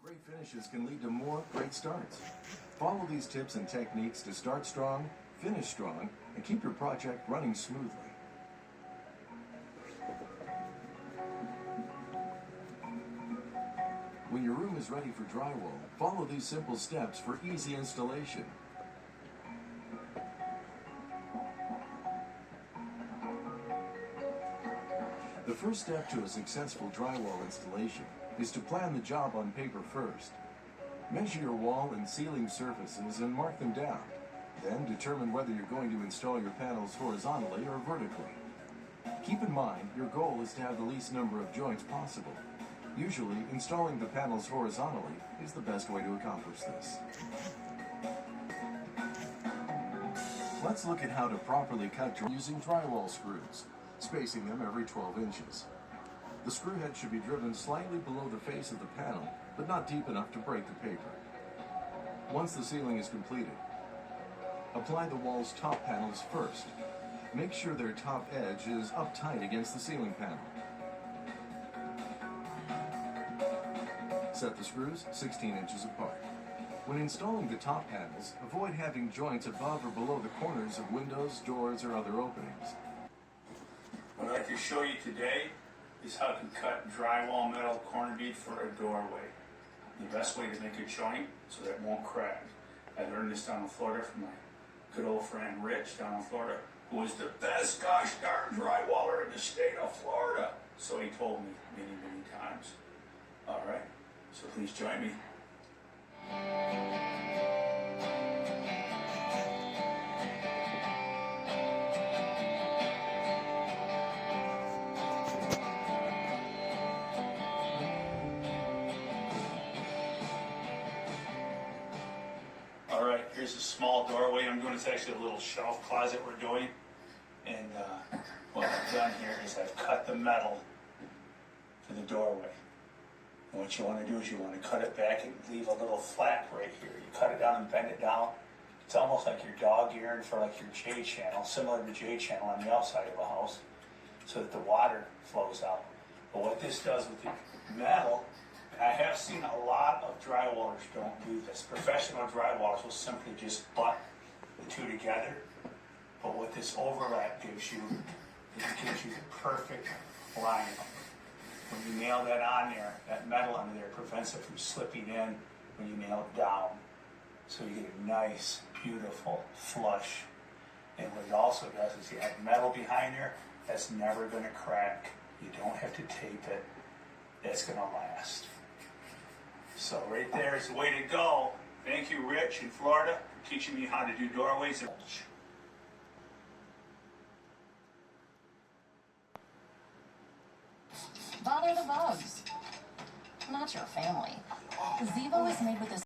Great finishes can lead to more great starts. Follow these tips and techniques to start strong, finish strong, and keep your project running smoothly. When your room is ready for drywall, follow these simple steps for easy installation. The first step to a successful drywall installation is to plan the job on paper first. Measure your wall and ceiling surfaces and mark them down. Then determine whether you're going to install your panels horizontally or vertically. Keep in mind, your goal is to have the least number of joints possible. Usually, installing the panels horizontally is the best way to accomplish this. Let's look at how to properly cut using drywall screws, spacing them every 12 inches. The screw head should be driven slightly below the face of the panel, but not deep enough to break the paper. Once the ceiling is completed, apply the wall's top panels first. Make sure their top edge is up tight against the ceiling panel. Set the screws 16 inches apart. When installing the top panels, avoid having joints above or below the corners of windows, doors, or other openings. What I'd like to show you today is how to cut drywall metal corner bead for a doorway. The best way to make a joint so that it won't crack. I learned this down in Florida from my good old friend Rich down in Florida, who was the best gosh darn drywaller in the state of Florida. So he told me many, many times. All right, so please join me. All right, here's a small doorway I'm doing. It's actually a little shelf closet we're doing. And what I've done here is I've cut the metal for the doorway. And what you want to do is you want to cut it back and leave a little flap right here. You cut it down and bend it down. It's almost like your dog earing for like your J channel, similar to J channel on the outside of the house, so that the water flows out. But what this does with the metal, I have seen a lot of drywallers don't do this. Professional drywallers will simply just butt the two together. But what this overlap gives you, it gives you the perfect line. When you nail that on there, that metal under there prevents it from slipping in when you nail it down. So you get a nice, beautiful flush. And what it also does is you have metal behind there that's never going to crack. You don't have to tape it. It's going to last. So right there is the way to go. Thank you, Rich, in Florida, for teaching me how to do doorways. Bother the bugs. Not your family. Gazebo is made with this